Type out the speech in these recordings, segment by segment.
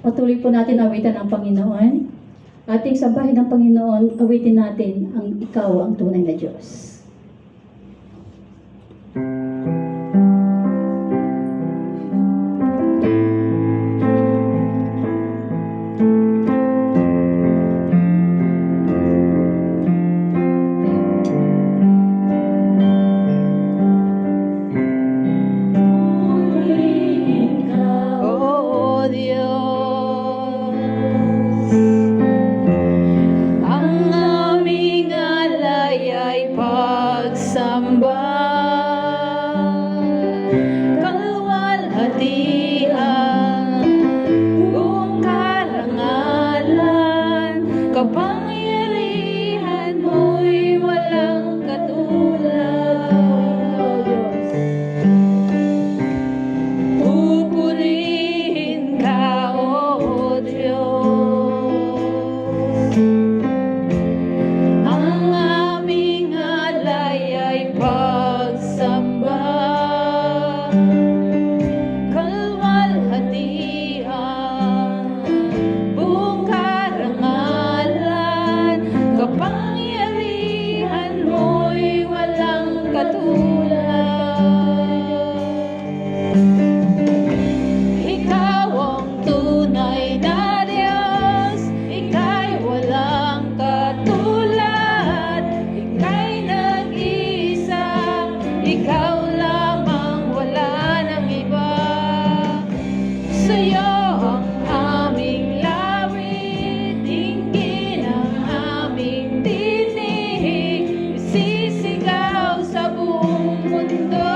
Patuloy po natin awitan ang Panginoon. Ating sambahin ng Panginoon, awitin natin ang Ikaw ang tunay na Diyos. Kapangyarihan mo'y walang katulad. Pupurihin ka, O Diyos. Ang aming alay ay pagsamba. Kalwalhatian, buong karangalan, kapangyarihan mo'y walang katulad. Ikaw ang tunay na Diyos, Ika'y walang katulad, Ika'y nag-iisa, Ikaw lamang, wala nang iba. Sa'yo ang aming lawit, dinggin ang aming tinig, isisigaw sa buong mundo.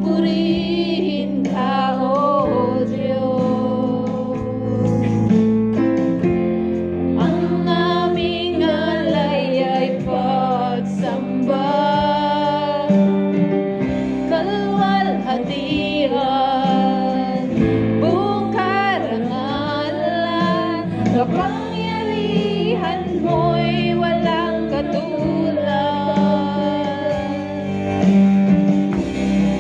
Pupurihin ka, O Diyos. Ang aming alay ay pagsamba. Kalwalhatian, buong karangalan, kapangyarihan mo'y walang katulad.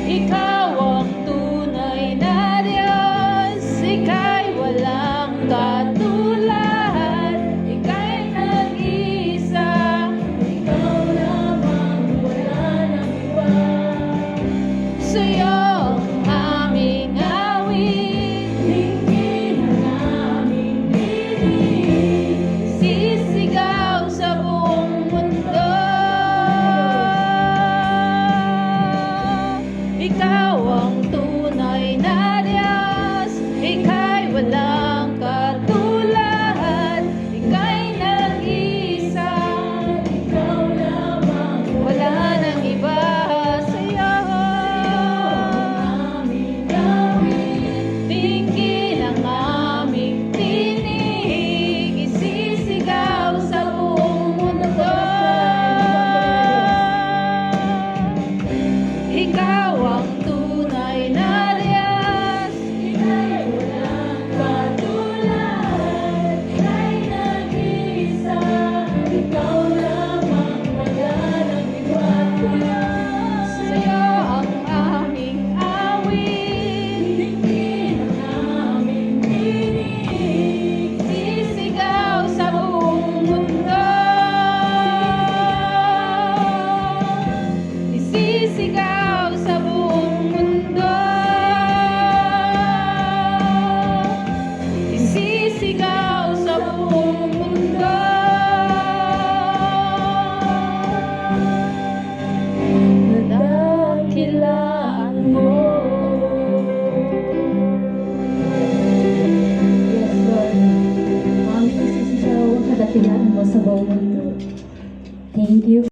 Ikaw ang tunay na Diyos, Ika'y walang katulad, Ika'y nag-iisa, Ikaw lamang, wala nang iba. Sa'yo ang aming awit, dinggin ang aming tinig, sisigaw sa buong mundo. Ikaw ang tunay na Diyos, Ika'y walang katulad, Ika'y nag-iisa, Ikaw lamang, wala nang iba. Sa'yo ang aming gawin, dinggin ang aming tinig, isisigaw sa buong mundo. Ikaw ang tunay na Diyos, Ika'y walang katulad, Ika'y nag-iisa, Ikaw lamang, wala nang iba. Sa'yo ang aming awit, dinggin ang aming tinig, sisigaw sa buong mundo. Isisigaw sa buong mundo. Isisigaw sa buong mundo. Nadakilaan mo. Yes, Lord. Aming isisigaw ang kadakilaan mo sa buong mundo. Thank you.